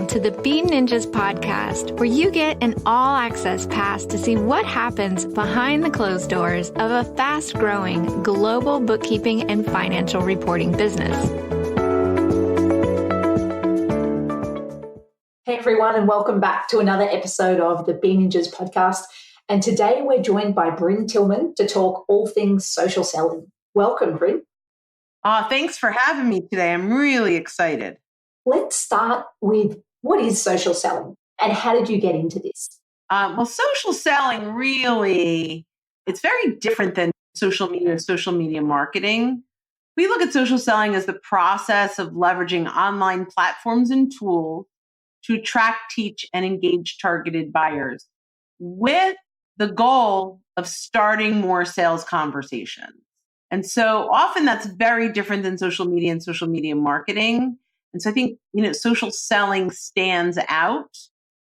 to the Bean Ninjas podcast, where you get an all-access pass to see what happens behind the closed doors of a fast-growing global bookkeeping and financial reporting business. Hey everyone, and welcome back to another episode of the Bean Ninjas podcast. And today we're joined by Brynne Tillman to talk all things social selling. Welcome, Brynne. Thanks for having me today. I'm really excited. Let's start with what is social selling and how did you get into this? Well, social selling really, it's very different than social media marketing. We look at social selling as the process of leveraging online platforms and tools to attract, teach, and engage targeted buyers with the goal of starting more sales conversations. And so often that's very different than social media and social media marketing. And so I think, social selling stands out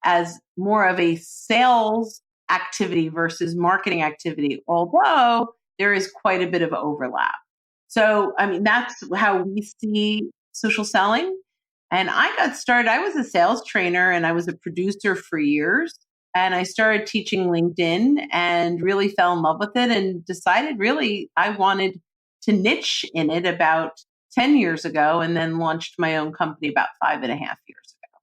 as more of a sales activity versus marketing activity, although there is quite a bit of overlap. So, that's how we see social selling. And I got started, I was a sales trainer and I was a producer for years. And I started teaching LinkedIn and really fell in love with it and decided really I wanted to niche in it about 10 years ago, and then launched my own company about 5.5 years ago.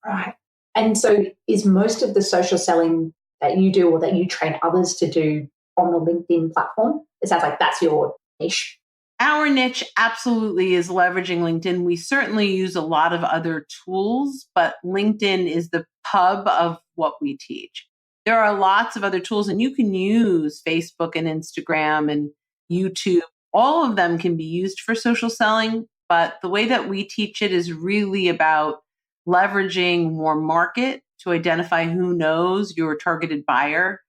Right. And so is most of the social selling that you do or that you train others to do on the LinkedIn platform? It sounds like that's your niche. Our niche absolutely is leveraging LinkedIn. We certainly use a lot of other tools, but LinkedIn is the hub of what we teach. There are lots of other tools, and you can use Facebook and Instagram and YouTube. All of them can be used for social selling, but the way that we teach it is really about leveraging more market to identify who knows your targeted buyer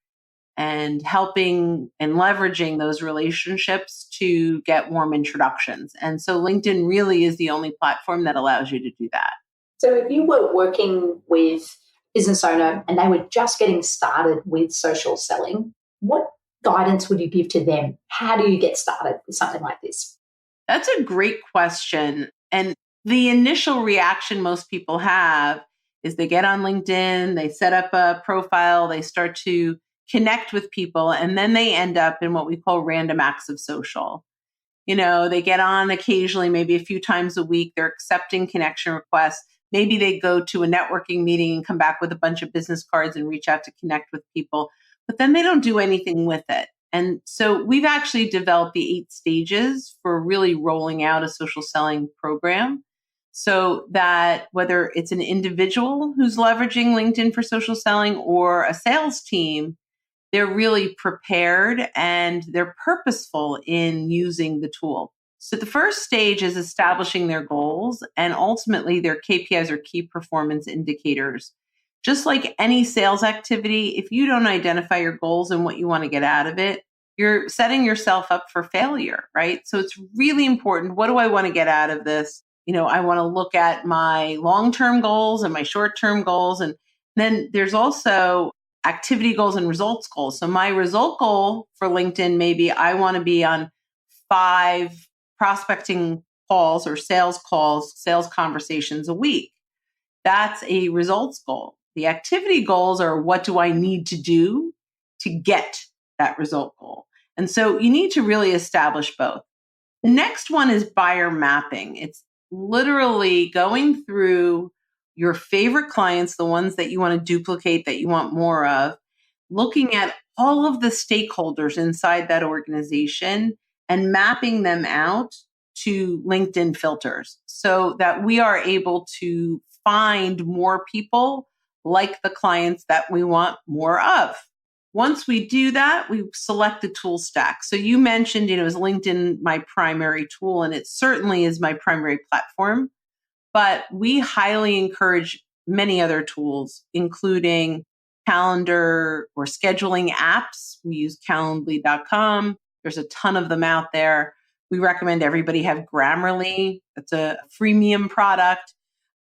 and helping and leveraging those relationships to get warm introductions. And so LinkedIn really is the only platform that allows you to do that. So if you were working with a business owner and they were just getting started with social selling, what guidance would you give to them? How do you get started with something like this? That's a great question. And the initial reaction most people have is they get on LinkedIn, they set up a profile, they start to connect with people, and then they end up in what we call random acts of social. They get on occasionally, maybe a few times a week, they're accepting connection requests. Maybe they go to a networking meeting and come back with a bunch of business cards and reach out to connect with people, but then they don't do anything with it. And so we've actually developed the 8 stages for really rolling out a social selling program so that whether it's an individual who's leveraging LinkedIn for social selling or a sales team, they're really prepared and they're purposeful in using the tool. So the first stage is establishing their goals and ultimately their KPIs or key performance indicators. Just like any sales activity, if you don't identify your goals and what you want to get out of it, you're setting yourself up for failure, right? So it's really important. What do I want to get out of this? I want to look at my long-term goals and my short-term goals. And then there's also activity goals and results goals. So my result goal for LinkedIn, maybe I want to be on 5 prospecting calls or sales conversations a week. That's a results goal. The activity goals are what do I need to do to get that result goal? And so you need to really establish both. The next one is buyer mapping. It's literally going through your favorite clients, the ones that you want to duplicate, that you want more of, looking at all of the stakeholders inside that organization and mapping them out to LinkedIn filters so that we are able to find more people like the clients that we want more of. Once we do that, we select the tool stack. So you mentioned, is LinkedIn my primary tool? And it certainly is my primary platform. But we highly encourage many other tools, including calendar or scheduling apps. We use calendly.com. There's a ton of them out there. We recommend everybody have Grammarly. That's a freemium product.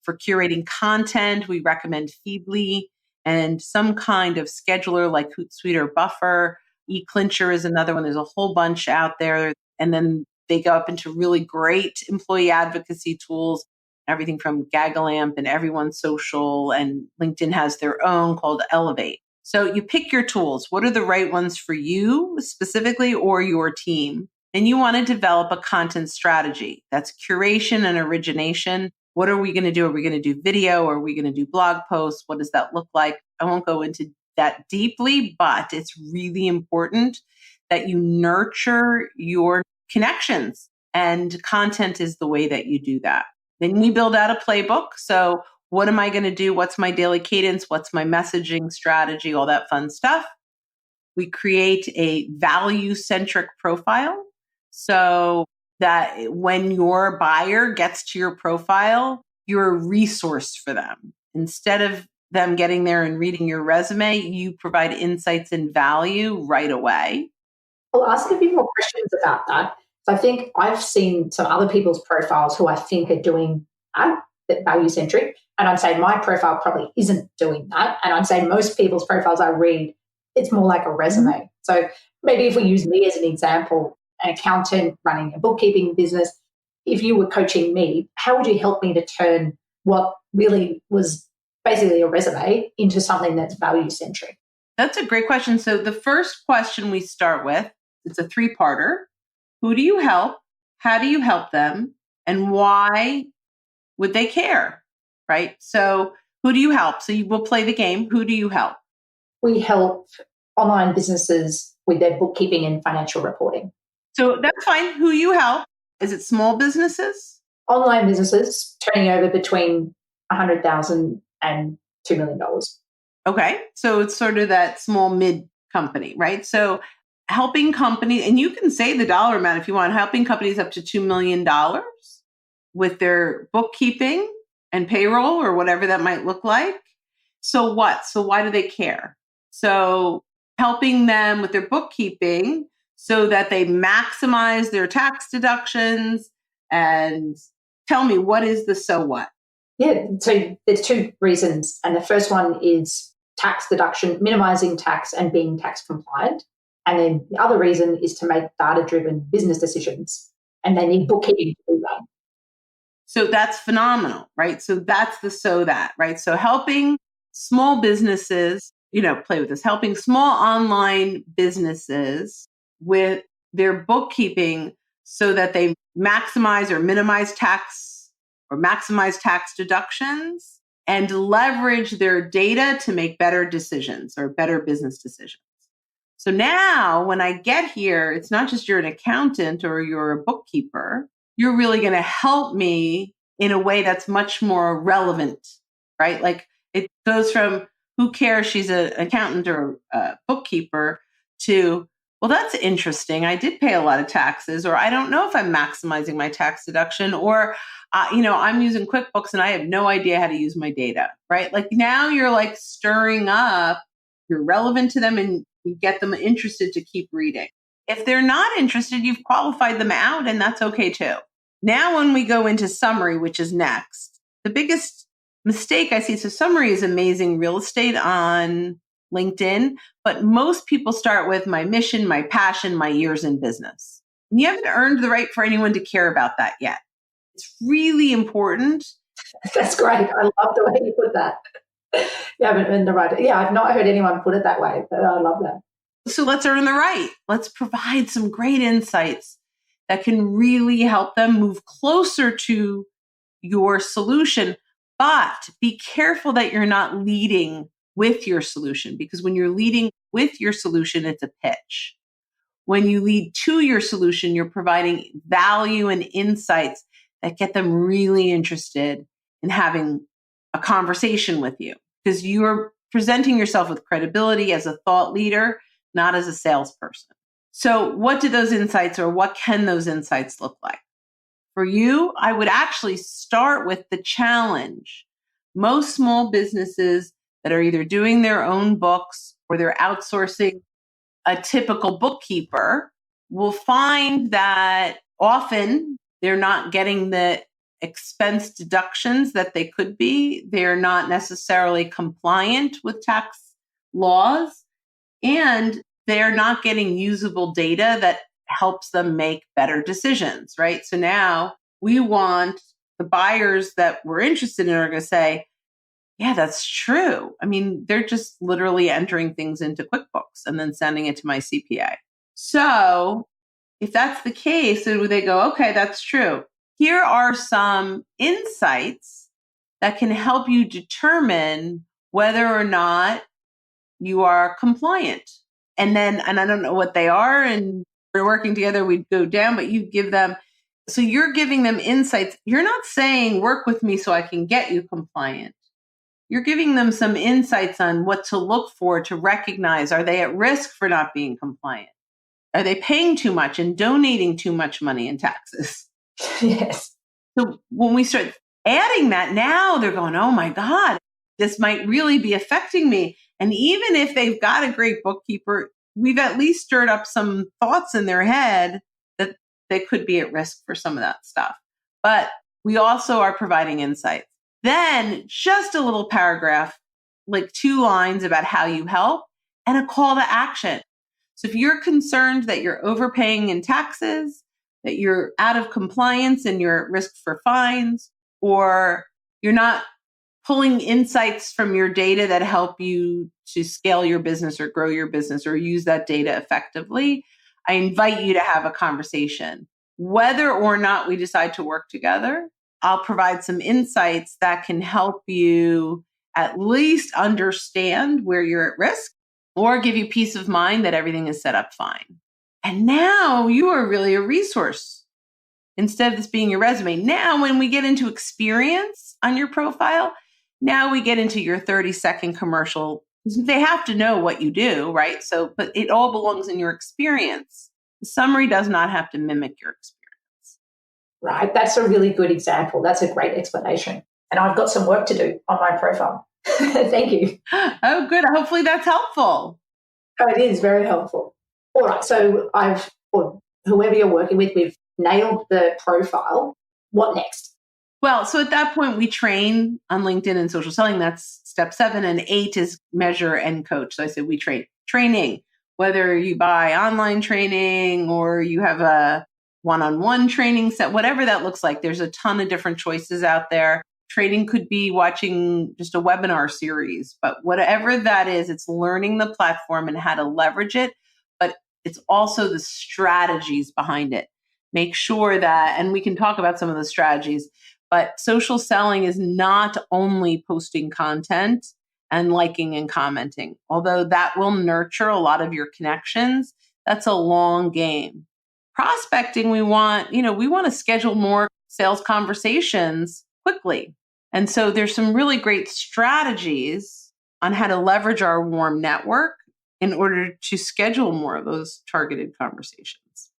For curating content, we recommend Feedly and some kind of scheduler like Hootsuite or Buffer. eClincher is another one. There's a whole bunch out there. And then they go up into really great employee advocacy tools everything from Gagalamp and Everyone's Social, and LinkedIn has their own called Elevate. So you pick your tools. What are the right ones for you specifically or your team? And you want to develop a content strategy. That's curation and origination. What are we going to do? Are we going to do video? Are we going to do blog posts? What does that look like? I won't go into that deeply, but it's really important that you nurture your connections, and content is the way that you do that. Then we build out a playbook. So what am I going to do? What's my daily cadence? What's my messaging strategy? All that fun stuff. We create a value-centric profile so that when your buyer gets to your profile, you're a resource for them. Instead of them getting there and reading your resume, you provide insights and value right away. I'll ask a few more questions about that. So I think I've seen some other people's profiles who I think are doing that value-centric. And I'd say my profile probably isn't doing that. And I'd say most people's profiles I read, it's more like a resume. So maybe if we use me as an example, an accountant running a bookkeeping business, if you were coaching me, how would you help me to turn what really was basically a resume into something that's value-centric? That's a great question. So the first question we start with, it's a three-parter. Who do you help? How do you help them? And why would they care? Right? So who do you help? So you will play the game. Who do you help? We help online businesses with their bookkeeping and financial reporting. So that's fine. Who you help? Is it small businesses? Online businesses turning over between $100,000 and $2 million. Okay. So it's sort of that small mid company, right? So helping companies, and you can say the dollar amount if you want, helping companies up to $2 million with their bookkeeping and payroll or whatever that might look like. So what? So why do they care? So helping them with their bookkeeping so that they maximize their tax deductions. And tell me, what is the so what? Yeah, so there's two reasons. And the first one is tax deduction, minimizing tax and being tax compliant. And then the other reason is to make data-driven business decisions. And they need bookkeeping to do that. So that's phenomenal, right? So that's the so that, right? So helping small businesses, play with this, helping small online businesses with their bookkeeping so that they maximize or minimize tax or maximize tax deductions and leverage their data to make better decisions or better business decisions. So now when I get here, it's not just you're an accountant or you're a bookkeeper. You're really going to help me in a way that's much more relevant, right? Like it goes from who cares she's an accountant or a bookkeeper to, well, that's interesting. I did pay a lot of taxes, or I don't know if I'm maximizing my tax deduction, or, I'm using QuickBooks and I have no idea how to use my data, right? Like now you're like stirring up, you're relevant to them and you get them interested to keep reading. If they're not interested, you've qualified them out and that's okay too. Now, when we go into summary, which is next, the biggest mistake I see, so summary is amazing real estate on LinkedIn, but most people start with my mission, my passion, my years in business. And you haven't earned the right for anyone to care about that yet. It's really important. That's great. I love the way you put that. You haven't earned the right. Yeah, I've not heard anyone put it that way, but I love that. So let's earn the right. Let's provide some great insights that can really help them move closer to your solution. But be careful that you're not leading with your solution, because when you're leading with your solution, it's a pitch. When you lead to your solution, you're providing value and insights that get them really interested in having a conversation with you, because you're presenting yourself with credibility as a thought leader, not as a salesperson. So what do those insights, or what can those insights look like? For you, I would actually start with the challenge. Most small businesses that are either doing their own books or they're outsourcing a typical bookkeeper will find that often they're not getting the expense deductions that they could be. They're not necessarily compliant with tax laws, and they're not getting usable data that helps them make better decisions, right? So now we want the buyers that we're interested in are going to say, yeah, that's true. I mean, they're just literally entering things into QuickBooks and then sending it to my CPA. So if that's the case, then they go, okay, that's true. Here are some insights that can help you determine whether or not you are compliant. And I don't know what they are, and we're working together, we'd go down, but you give them, so you're giving them insights. You're not saying work with me so I can get you compliant. You're giving them some insights on what to look for to recognize, are they at risk for not being compliant? Are they paying too much and donating too much money in taxes? Yes. So when we start adding that, now they're going, oh my God, this might really be affecting me. And even if they've got a great bookkeeper, we've at least stirred up some thoughts in their head that they could be at risk for some of that stuff. But we also are providing insights. Then just a little paragraph, like 2 lines about how you help and a call to action. So if you're concerned that you're overpaying in taxes, that you're out of compliance and you're at risk for fines, or you're not pulling insights from your data that help you to scale your business or grow your business or use that data effectively, I invite you to have a conversation. Whether or not we decide to work together, I'll provide some insights that can help you at least understand where you're at risk or give you peace of mind that everything is set up fine. And now you are really a resource instead of this being your resume. Now, when we get into experience on your profile, now we get into your 30-second commercial. They have to know what you do, right? So, but it all belongs in your experience. The summary does not have to mimic your experience. Right. That's a really good example. That's a great explanation. And I've got some work to do on my profile. Thank you. Oh, good. Hopefully that's helpful. Oh, it is very helpful. All right. So or whoever you're working with, we've nailed the profile. What next? Well, so at that point, we train on LinkedIn and social selling. That's step 7. And 8 is measure and coach. So I said we train. Training, whether you buy online training or you have a one-on-one training set, whatever that looks like. There's a ton of different choices out there. Training could be watching just a webinar series, but whatever that is, it's learning the platform and how to leverage it, but it's also the strategies behind it. Make sure that, and we can talk about some of the strategies, but social selling is not only posting content and liking and commenting, although that will nurture a lot of your connections. That's a long game. Prospecting, we want to schedule more sales conversations quickly. And so there's some really great strategies on how to leverage our warm network in order to schedule more of those targeted conversations.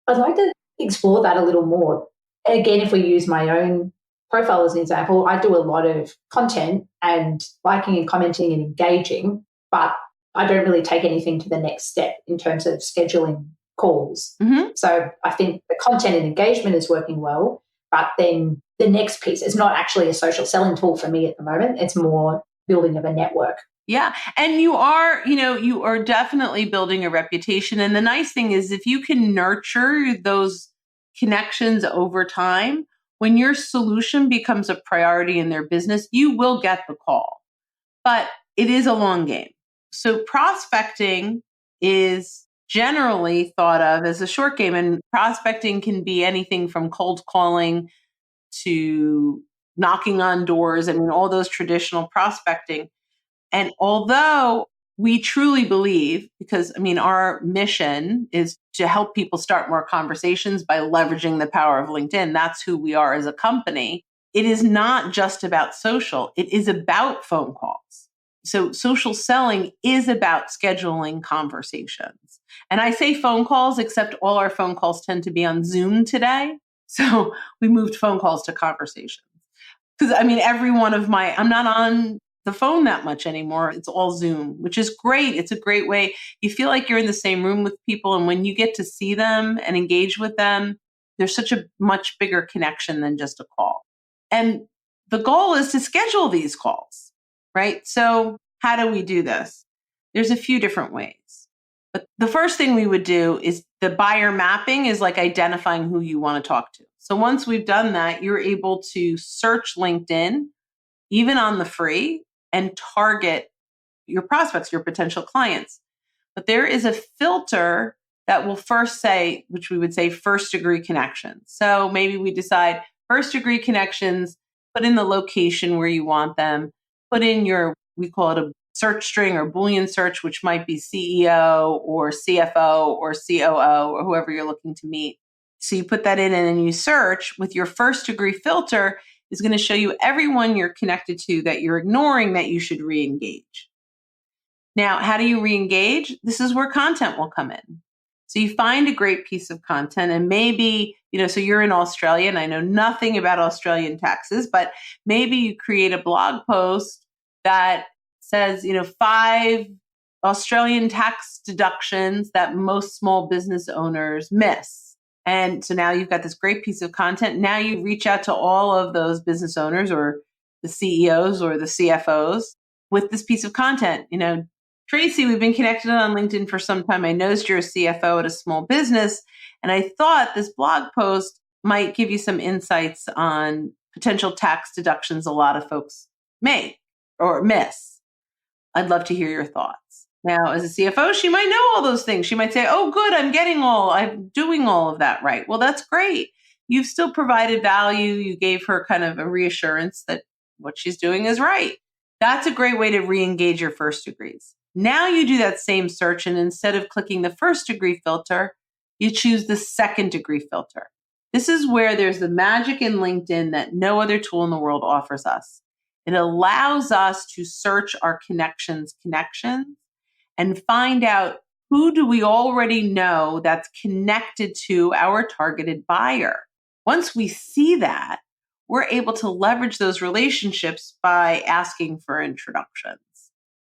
I'd like to explore that a little more. Again, if we use my own profile as an example, I do a lot of content and liking and commenting and engaging, but I don't really take anything to the next step in terms of scheduling calls. Mm-hmm. So I think the content and engagement is working well, but then the next piece is not actually a social selling tool for me at the moment. It's more building of a network. Yeah. And you are definitely building a reputation. And the nice thing is if you can nurture those connections over time, when your solution becomes a priority in their business, you will get the call. But it is a long game. So prospecting is generally thought of as a short game, and prospecting can be anything from cold calling to knocking on doors. I mean, all those traditional prospecting. And although we truly believe, because our mission is to help people start more conversations by leveraging the power of LinkedIn. That's who we are as a company. It is not just about social. It is about phone calls. So social selling is about scheduling conversations. And I say phone calls, except all our phone calls tend to be on Zoom today. So we moved phone calls to conversations. Because every one of I'm not on the phone that much anymore. It's all Zoom, which is great. It's a great way. You feel like you're in the same room with people. And when you get to see them and engage with them, there's such a much bigger connection than just a call. And the goal is to schedule these calls, right? So how do we do this? There's a few different ways. But the first thing we would do is the buyer mapping is like identifying who you want to talk to. So once we've done that, you're able to search LinkedIn, even on the free, and target your prospects, your potential clients. But there is a filter that will first say, which we would say first degree connections. So maybe we decide first degree connections, put in the location where you want them, put in we call it a search string or Boolean search, which might be CEO or CFO or COO or whoever you're looking to meet. So you put that in and then you search with your first degree filter is going to show you everyone you're connected to that you're ignoring that you should re-engage. Now, how do you re-engage? This is where content will come in. So you find a great piece of content and maybe, so you're in Australia and I know nothing about Australian taxes, but maybe you create a blog post that says, 5 Australian tax deductions that most small business owners miss. And so now you've got this great piece of content. Now you reach out to all of those business owners or the CEOs or the CFOs with this piece of content. Tracy, we've been connected on LinkedIn for some time. I noticed you're a CFO at a small business, and I thought this blog post might give you some insights on potential tax deductions a lot of folks make or miss. I'd love to hear your thoughts. Now, as a CFO, she might know all those things. She might say, oh, good, I'm doing all of that right. Well, that's great. You've still provided value. You gave her kind of a reassurance that what she's doing is right. That's a great way to re-engage your first degrees. Now you do that same search, and instead of clicking the first degree filter, you choose the second degree filter. This is where there's the magic in LinkedIn that no other tool in the world offers us. It allows us to search our connections and find out who do we already know that's connected to our targeted buyer. Once we see that, we're able to leverage those relationships by asking for introductions.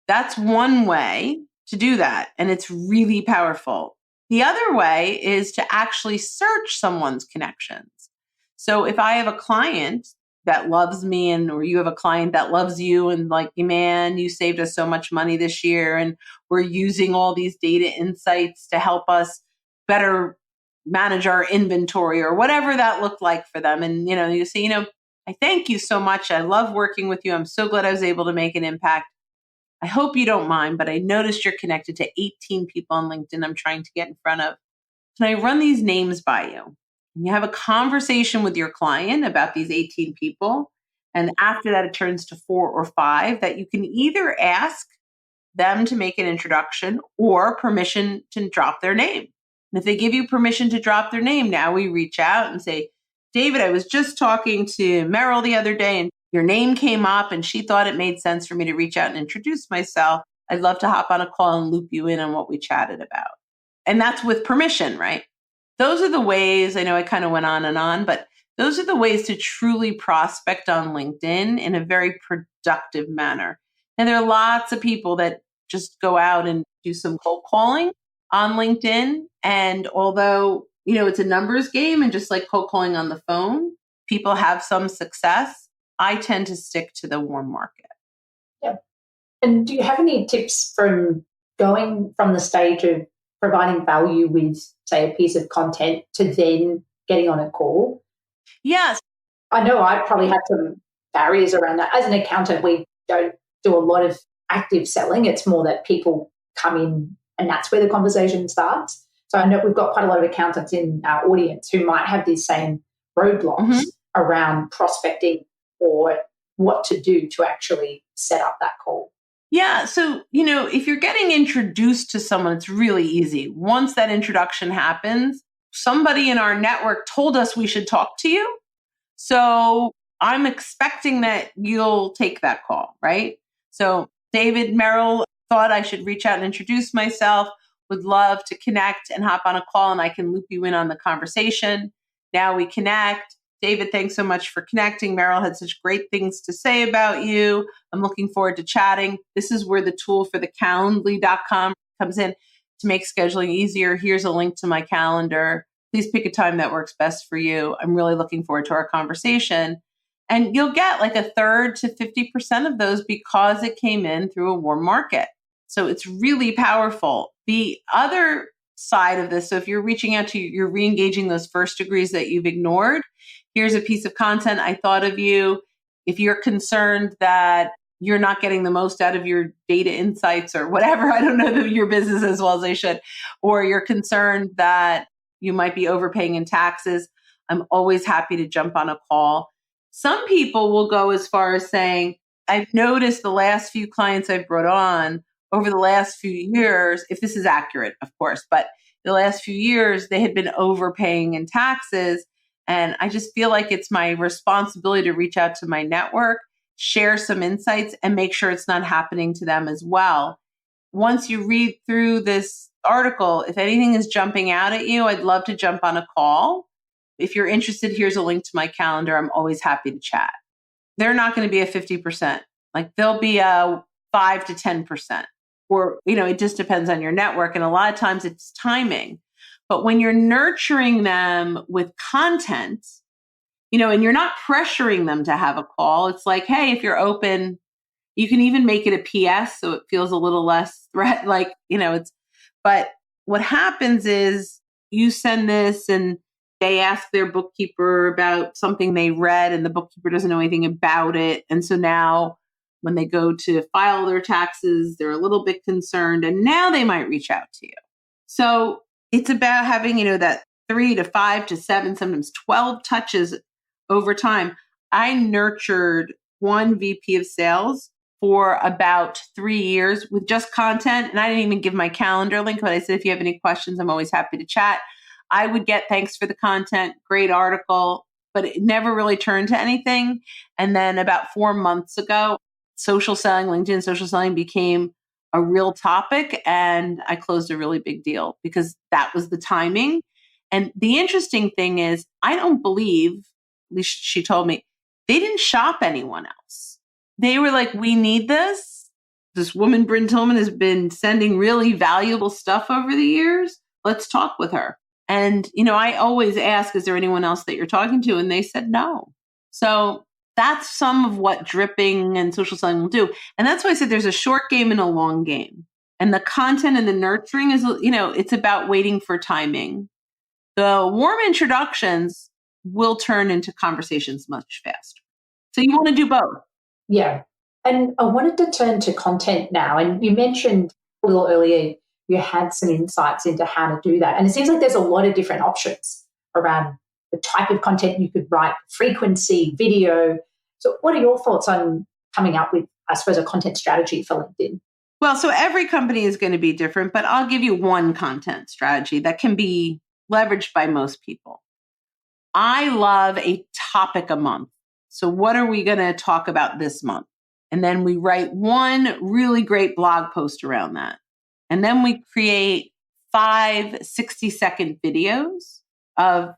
That's one way to do that, and it's really powerful. The other way is to actually search someone's connections. So if I have a client that loves me or you have a client that loves you and like, man, you saved us so much money this year and we're using all these data insights to help us better manage our inventory or whatever that looked like for them. And, you say, I thank you so much. I love working with you. I'm so glad I was able to make an impact. I hope you don't mind, but I noticed you're connected to 18 people on LinkedIn I'm trying to get in front of. Can I run these names by you? And you have a conversation with your client about these 18 people. And after that, it turns to 4 or 5 that you can either ask them to make an introduction or permission to drop their name. And if they give you permission to drop their name, now we reach out and say, David, I was just talking to Meryl the other day and your name came up and she thought it made sense for me to reach out and introduce myself. I'd love to hop on a call and loop you in on what we chatted about. And that's with permission, right? Those are the ways, I know I kind of went on, but those are the ways to truly prospect on LinkedIn in a very productive manner. And there are lots of people that just go out and do some cold calling on LinkedIn. And although, it's a numbers game and just like cold calling on the phone, people have some success. I tend to stick to the warm market. Yeah. And do you have any tips from going from the stage of providing value with, say, a piece of content to then getting on a call? Yes. I know I probably had some barriers around that. As an accountant, we don't do a lot of active selling. It's more that people come in and that's where the conversation starts. So I know we've got quite a lot of accountants in our audience who might have these same roadblocks around prospecting or what to do to actually set up that call. Yeah. So, if you're getting introduced to someone, it's really easy. Once that introduction happens, somebody in our network told us we should talk to you. So I'm expecting that you'll take that call, right? So David, Meryl thought I should reach out and introduce myself, would love to connect and hop on a call and I can loop you in on the conversation. Now we connect. David, thanks so much for connecting. Meryl had such great things to say about you. I'm looking forward to chatting. This is where the tool for the Calendly.com comes in to make scheduling easier. Here's a link to my calendar. Please pick a time that works best for you. I'm really looking forward to our conversation. And you'll get like 1/3 to 50% of those because it came in through a warm market. So it's really powerful. The other side of this. So if you're reaching out to, you're re-engaging those first degrees that you've ignored, here's a piece of content. I thought of you. If you're concerned that you're not getting the most out of your data insights or whatever, I don't know your business as well as I should, or you're concerned that you might be overpaying in taxes, I'm always happy to jump on a call. Some people will go as far as saying, I've noticed the last few clients I've brought on over the last few years, if this is accurate, of course, but the last few years, they had been overpaying in taxes. And I just feel like it's my responsibility to reach out to my network, share some insights, and make sure it's not happening to them as well. Once you read through this article, if anything is jumping out at you, I'd love to jump on a call. If you're interested, here's a link to my calendar. I'm always happy to chat. They're not going to be a 50%. Like they'll be a 5 to 10%. Or, it just depends on your network. And a lot of times it's timing. But when you're nurturing them with content, and you're not pressuring them to have a call, it's like, hey, if you're open, you can even make it a PS so it feels a little less threat. But what happens is you send this and they ask their bookkeeper about something they read and the bookkeeper doesn't know anything about it. And so now when they go to file their taxes, they're a little bit concerned and now they might reach out to you. So it's about having, that 3 to 5 to 7, sometimes 12 touches over time. I nurtured one VP of sales for about 3 years with just content. And I didn't even give my calendar link, but I said, if you have any questions, I'm always happy to chat. I would get thanks for the content, great article, but it never really turned to anything. And then about 4 months ago, social selling, LinkedIn social selling became a real topic. And I closed a really big deal because that was the timing. And the interesting thing is, I don't believe, at least she told me, they didn't shop anyone else. They were like, we need this. This woman, Brynne Tillman, has been sending really valuable stuff over the years. Let's talk with her. And, I always ask, is there anyone else that you're talking to? And they said no. So that's some of what dripping and social selling will do. And that's why I said there's a short game and a long game. And the content and the nurturing is, it's about waiting for timing. The warm introductions will turn into conversations much faster. So you want to do both. Yeah. And I wanted to turn to content now. And you mentioned a little earlier, you had some insights into how to do that. And it seems like there's a lot of different options around the type of content you could write, frequency, video. So what are your thoughts on coming up with, I suppose, a content strategy for LinkedIn? Well, so every company is going to be different, but I'll give you one content strategy that can be leveraged by most people. I love a topic a month. So what are we going to talk about this month? And then we write one really great blog post around that. And then we create 5 60-second videos of,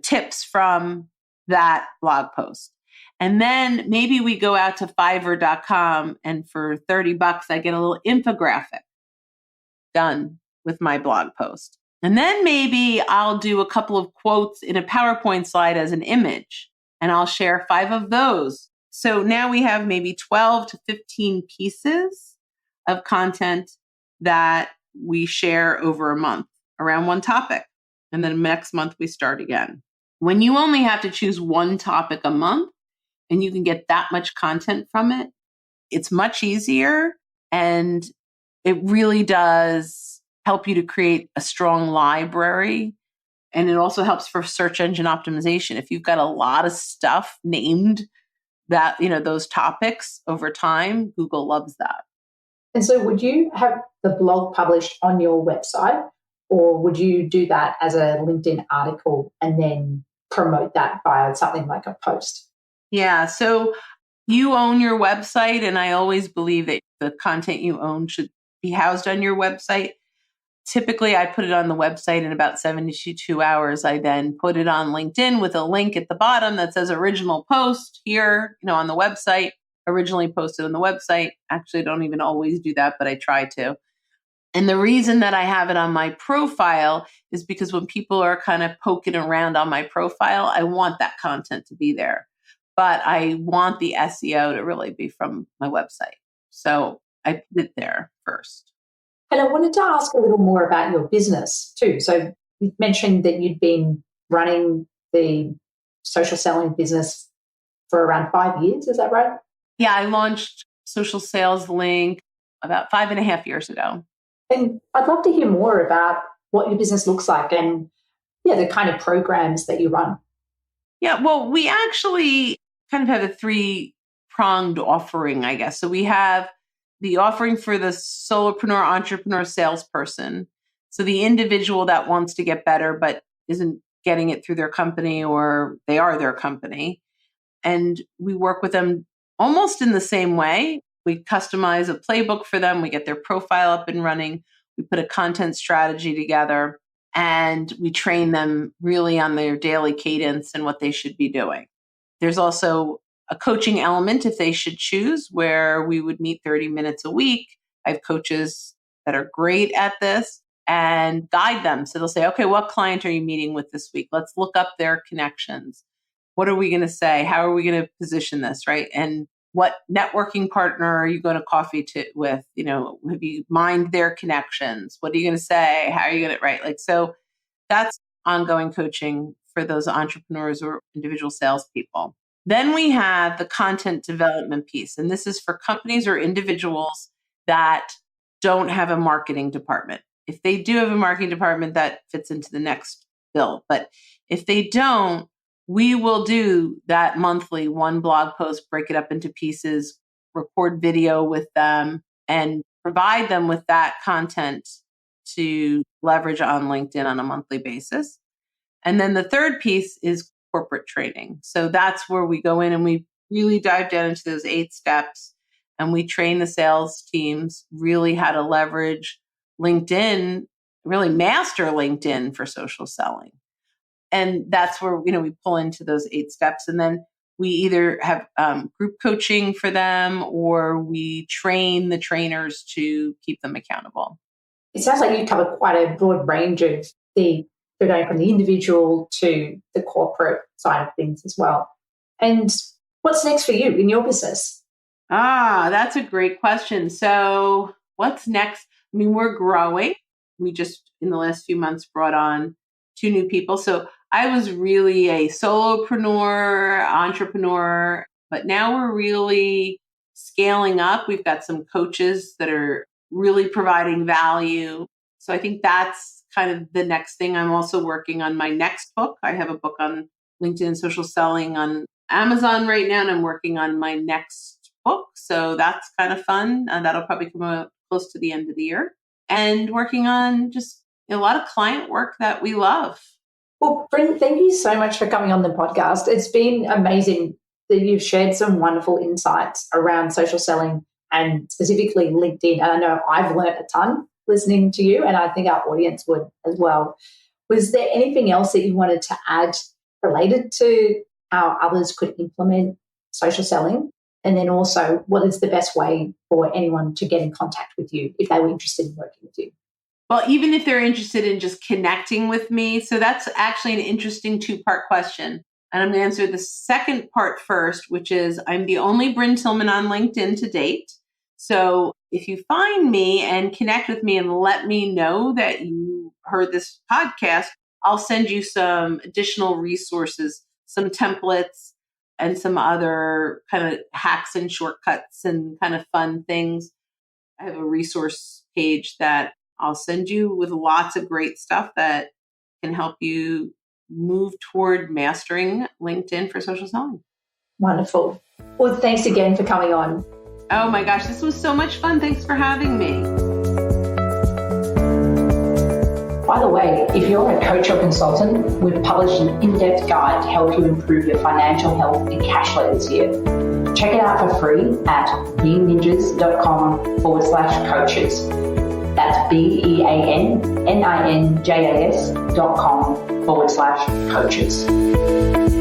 tips from that blog post. And then maybe we go out to Fiverr.com and for $30, I get a little infographic done with my blog post. And then maybe I'll do a couple of quotes in a PowerPoint slide as an image, and I'll share 5 of those. So now we have maybe 12 to 15 pieces of content that we share over a month around one topic. And then next month we start again. When you only have to choose one topic a month and you can get that much content from it, it's much easier. And it really does help you to create a strong library. And it also helps for search engine optimization. If you've got a lot of stuff named that, those topics over time, Google loves that. And so would you have the blog published on your website, or would you do that as a LinkedIn article and then promote that via something like a post? Yeah. So you own your website, and I always believe that the content you own should be housed on your website. Typically, I put it on the website in about 72 hours. I then put it on LinkedIn with a link at the bottom that says original post here, on the website, originally posted on the website. Actually, I don't even always do that, but I try to. And the reason that I have it on my profile is because when people are kind of poking around on my profile, I want that content to be there. But I want the SEO to really be from my website. So I put it there first. And I wanted to ask a little more about your business too. So you mentioned that you'd been running the social selling business for around 5 years. Is that right? Yeah, I launched Social Sales Link about 5.5 years ago. And I'd love to hear more about what your business looks like and the kind of programs that you run. Yeah, well, we actually kind of have a 3-pronged offering, I guess. So we have the offering for the solopreneur, entrepreneur, salesperson. So the individual that wants to get better but isn't getting it through their company, or they are their company. And we work with them almost in the same way. We customize a playbook for them. We get their profile up and running. We put a content strategy together, and we train them really on their daily cadence and what they should be doing. There's also a coaching element if they should choose, where we would meet 30 minutes a week. I have coaches that are great at this and guide them. So they'll say, okay, what client are you meeting with this week? Let's look up their connections. What are we going to say? How are we going to position this, right? And what networking partner are you going to coffee with? Have you mined their connections? What are you going to say? How are you going to, right? So that's ongoing coaching for those entrepreneurs or individual salespeople. Then we have the content development piece. And this is for companies or individuals that don't have a marketing department. If they do have a marketing department, that fits into the next bill. But if they don't, we will do that monthly 1 blog post, break it up into pieces, record video with them, and provide them with that content to leverage on LinkedIn on a monthly basis. And then the third piece is corporate training. So that's where we go in and we really dive down into those 8 steps, and we train the sales teams really how to leverage LinkedIn, really master LinkedIn for social selling. And that's where, we pull into those 8 steps. And then we either have group coaching for them, or we train the trainers to keep them accountable. It sounds like you cover quite a broad range of they're going from the individual to the corporate side of things as well. And what's next for you in your business? That's a great question. So what's next? We're growing. We just, in the last few months, brought on 2 new people. So I was really a solopreneur, entrepreneur, but now we're really scaling up. We've got some coaches that are really providing value. So I think that's kind of the next thing. I'm also working on my next book. I have a book on LinkedIn and social selling on Amazon right now, and I'm working on my next book. So that's kind of fun. And that'll probably come out close to the end of the year. And working on just a lot of client work that we love. Well, Brynne, thank you so much for coming on the podcast. It's been amazing that you've shared some wonderful insights around social selling and specifically LinkedIn. And I know I've learned a ton listening to you, and I think our audience would as well. Was there anything else that you wanted to add related to how others could implement social selling? And then also, what is the best way for anyone to get in contact with you if they were interested in working with you? Well, even if they're interested in just connecting with me. So that's actually an interesting 2-part question. And I'm going to answer the second part first, which is I'm the only Brynne Tillman on LinkedIn to date. So if you find me and connect with me and let me know that you heard this podcast, I'll send you some additional resources, some templates, and some other kind of hacks and shortcuts and kind of fun things. I have a resource page that I'll send you with lots of great stuff that can help you move toward mastering LinkedIn for social selling. Wonderful. Well, thanks again for coming on. Oh my gosh, this was so much fun. Thanks for having me. By the way, if you're a coach or consultant, we've published an in-depth guide to help you improve your financial health and cash flow this year. Check it out for free at beanninjas.com/coaches. That's BEANNINJAS.com/coaches.